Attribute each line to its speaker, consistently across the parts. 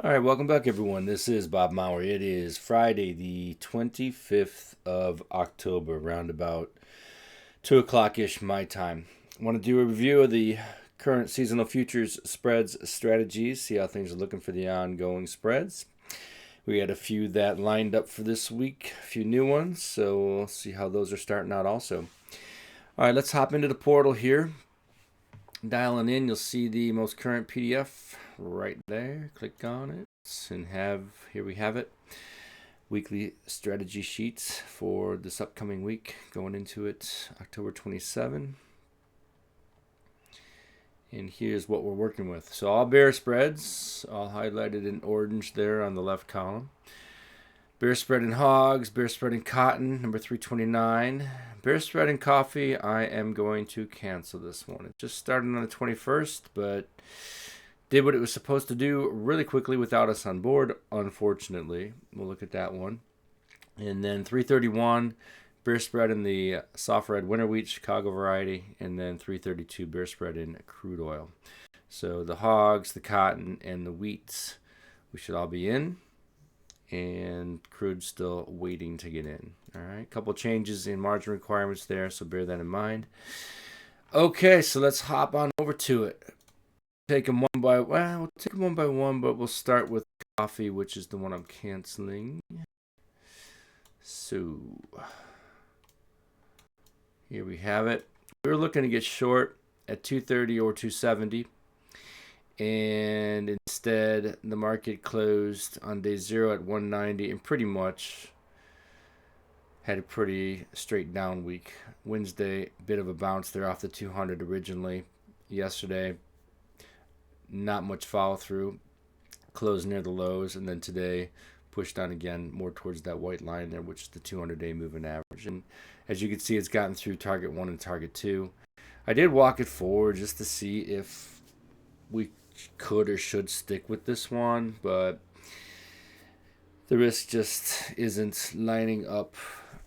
Speaker 1: All right, welcome back, everyone. This is Bob Maurer. It is Friday, the 25th of October, around about 2 o'clock ish my time. I want to do a review of the current seasonal futures spreads strategies, see how things are looking for the ongoing spreads. We had a few that lined up for this week, a few new ones, so we'll see how those are starting out also. All right, let's hop into the portal here. Dialing in, you'll see the most current PDF right there. Click on it and here we have it. Weekly strategy sheets for this upcoming week, going into it October 27. And here's what we're working with. So all bear spreads, all highlighted in orange there on the left column. Bear spread in hogs, bear spread in cotton, number 329. Bear spread in coffee, I am going to cancel this one. It just started on the 21st, but did what it was supposed to do really quickly without us on board, unfortunately. We'll look at that one. And then 331, bear spread in the soft red winter wheat Chicago variety, and then 332 bear spread in crude oil. So the hogs, the cotton, and the wheats, we should all be in. And crude still waiting to get in. All right, a couple changes in margin requirements there, so bear that in mind. Okay, so let's hop on over to it. We'll take them one by one, but we'll start with coffee, which is the one I'm canceling. So here we have it. We were looking to get short at 230 or 270. And instead, the market closed on day 0 at 190 and pretty much had a pretty straight down week. Wednesday, bit of a bounce there off the 200 originally. Yesterday, not much follow through, closed near the lows, and then today pushed on again more towards that white line there, which is the 200-day moving average. And as you can see, it's gotten through target 1 and target 2. I did walk it forward just to see if we could or should stick with this one, but the risk just isn't lining up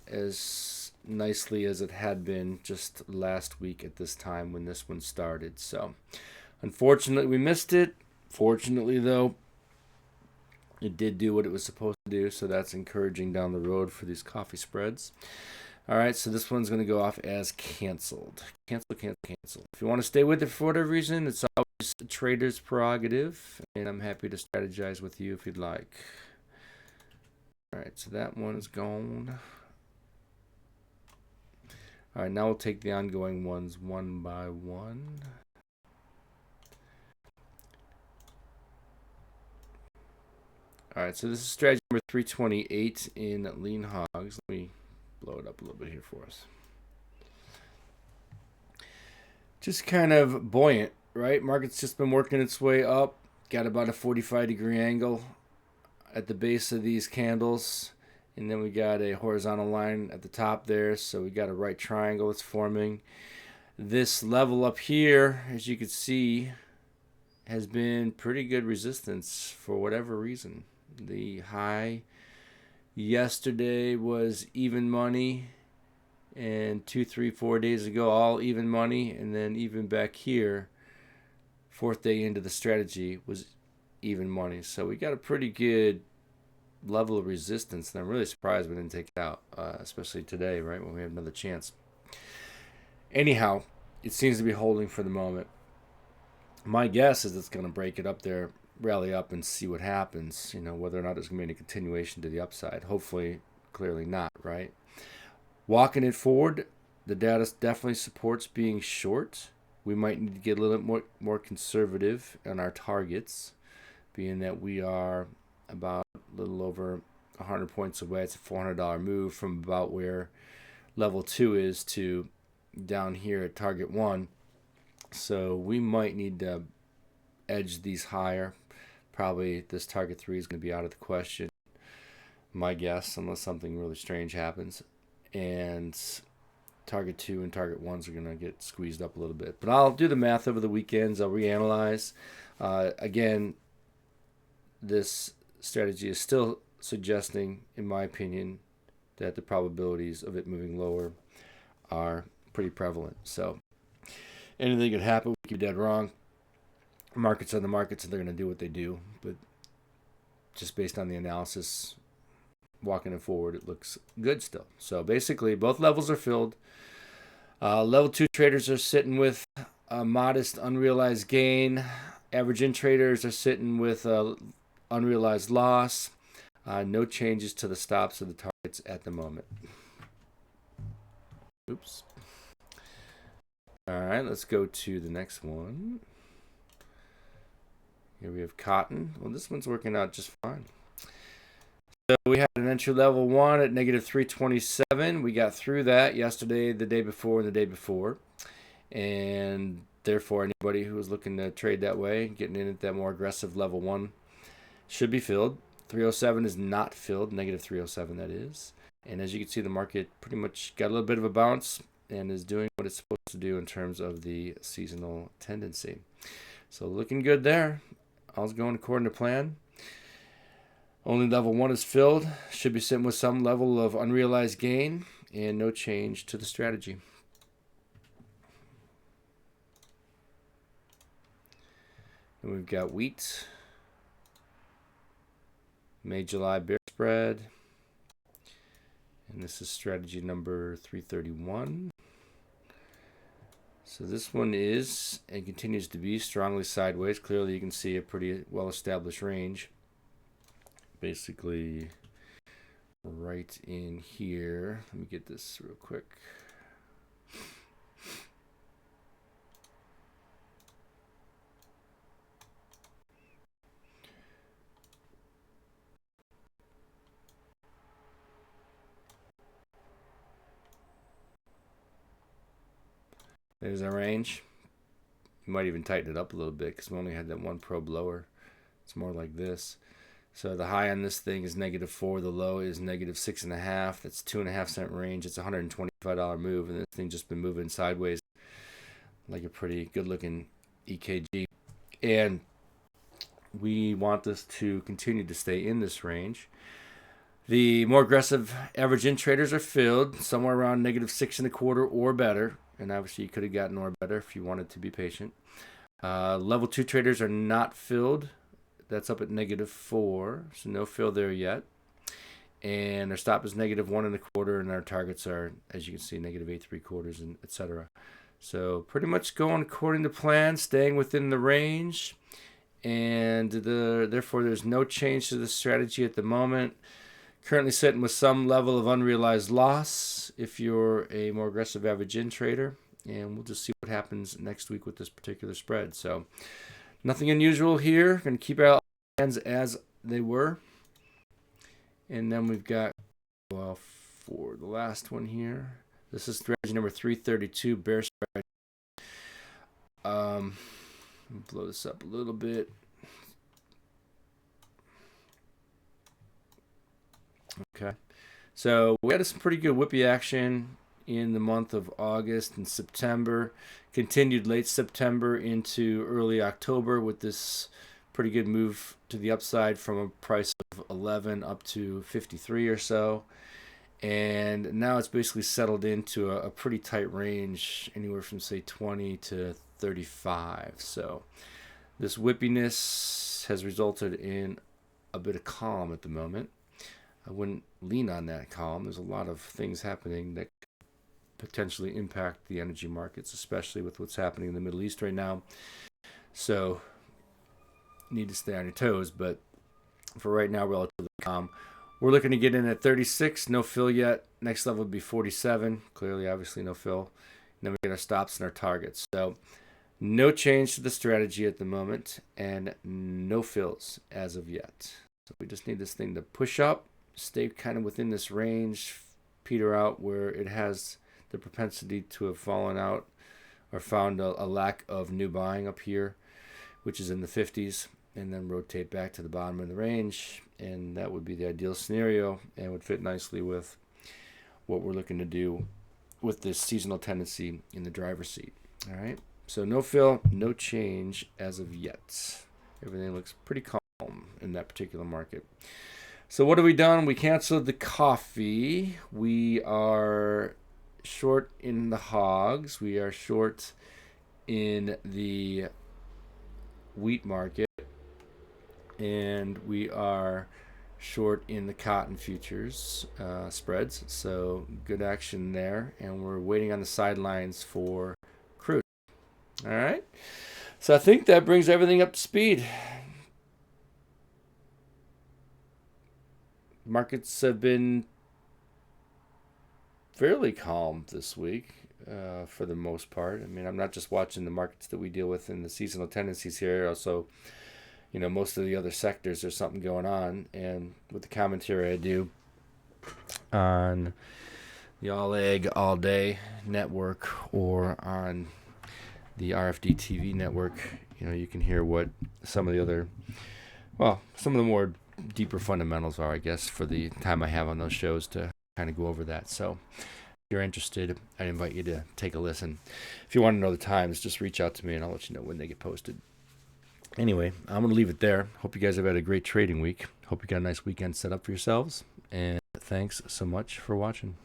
Speaker 1: as nicely as it had been just last week at this time when this one started. So unfortunately we missed it. Fortunately though, it did do what it was supposed to do, so that's encouraging down the road for these coffee spreads. All right, so this one's going to go off as canceled. Cancel. If you want to stay with it for whatever reason, it's always a trader's prerogative, and I'm happy to strategize with you if you'd like. All right, so that one is gone. All right, now we'll take the ongoing ones one by one. All right, so this is strategy number 328 in lean hogs. Let me blow it up a little bit here for us. Just kind of buoyant, right? Market's just been working its way up. Got about a 45-degree angle at the base of these candles. And then we got a horizontal line at the top there. So we got a right triangle that's forming. This level up here, as you can see, has been pretty good resistance for whatever reason. The high yesterday was even money, and 2, 3, 4 days ago all even money, and then even back here, fourth day into the strategy was even money. So we got a pretty good level of resistance, and I'm really surprised we didn't take it out, especially today, right, when we have another chance. Anyhow, it seems to be holding for the moment. My guess is it's going to break it up there, rally up, and see what happens. Whether or not there's going to be any continuation to the upside. Hopefully, clearly not, right? Walking it forward, the data definitely supports being short. We might need to get a little bit more conservative on our targets, being that we are about a little over 100 points away. It's a $400 move from about where level 2 is to down here at target 1. So we might need to edge these higher. Probably this target 3 is going to be out of the question, my guess, unless something really strange happens. And target 2 and target 1s are going to get squeezed up a little bit. But I'll do the math over the weekends. I'll reanalyze. Again, this strategy is still suggesting, in my opinion, that the probabilities of it moving lower are pretty prevalent. So anything could happen. We could be dead wrong. Markets are the markets, and they're going to do what they do. But just based on the analysis, walking it forward, it looks good still. So basically, both levels are filled. Level 2 traders are sitting with a modest unrealized gain. Average in traders are sitting with a unrealized loss. No changes to the stops or the targets at the moment. Oops. All right, let's go to the next one. Here we have cotton. Well, this one's working out just fine. So we had an entry level one at negative 327. We got through that yesterday, the day before, and the day before. And therefore, anybody who was looking to trade that way, getting in at that more aggressive level one, should be filled. 307 is not filled, negative 307 that is. And as you can see, the market pretty much got a little bit of a bounce and is doing what it's supposed to do in terms of the seasonal tendency. So looking good there. All's going according to plan. Only level one is filled. Should be sitting with some level of unrealized gain and no change to the strategy. And we've got wheat. May-July bear spread. And this is strategy number 331. So this one is and continues to be strongly sideways. Clearly you can see a pretty well-established range. Basically right in here. Let me get this real quick. There's our range. You might even tighten it up a little bit because we only had that one probe lower. It's more like this. So the high on this thing is -4. The low is -6.5. That's 2.5 cent range. It's a $125 move, and this thing just been moving sideways like a pretty good-looking EKG. And we want this to continue to stay in this range. The more aggressive average in traders are filled somewhere around -6.25 or better. And obviously you could have gotten or better if you wanted to be patient. Level 2 traders are not filled. That's up at -4, so no fill there yet. And our stop is -1.25, and our targets are, as you can see, -8.75, and etc. So pretty much going according to plan, staying within the range, and therefore there's no change to the strategy at the moment. Currently sitting with some level of unrealized loss if you're a more aggressive average in trader, and we'll just see what happens next week with this particular spread. So nothing unusual here. Going to keep our hands as they were. And then we've got, well, for the last one here, this is strategy number 332, bear spread. Blow this up a little bit. Okay, so we had some pretty good whippy action in the month of August and September. Continued late September into early October with this pretty good move to the upside from a price of 11 up to 53 or so. And now it's basically settled into a pretty tight range, anywhere from say 20 to 35. So this whippiness has resulted in a bit of calm at the moment. I wouldn't lean on that calm. There's a lot of things happening that could potentially impact the energy markets, especially with what's happening in the Middle East right now. So you need to stay on your toes, but for right now, relatively calm. We're looking to get in at 36, no fill yet. Next level would be 47. Clearly, obviously, no fill. And then we get our stops and our targets. So no change to the strategy at the moment, and no fills as of yet. So we just need this thing to push up, stay kind of within this range, peter out where it has the propensity to have fallen out or found a lack of new buying up here, which is in the 50s, and then rotate back to the bottom of the range. And that would be the ideal scenario and would fit nicely with what we're looking to do with this seasonal tendency in the driver's seat. All right, so no fill, no change as of yet. Everything looks pretty calm in that particular market. So what have we done? We canceled the coffee. We are short in the hogs. We are short in the wheat market. and we are short in the cotton futures spreads, so good action there, and we're waiting on the sidelines for crude. All right, so I think that brings everything up to speed. Markets have been fairly calm this week for the most part. I mean, I'm not just watching the markets that we deal with in the seasonal tendencies here. Also, most of the other sectors, there's something going on. And with the commentary I do on the All Egg All Day network or on the RFD TV network, you can hear what some of the more deeper fundamentals are, I guess, for the time I have on those shows to kind of go over that. So if you're interested, I invite you to take a listen. If you want to know the times, just reach out to me and I'll let you know when they get posted. Anyway, I'm going to leave it there. Hope you guys have had a great trading week. Hope you got a nice weekend set up for yourselves. And thanks so much for watching.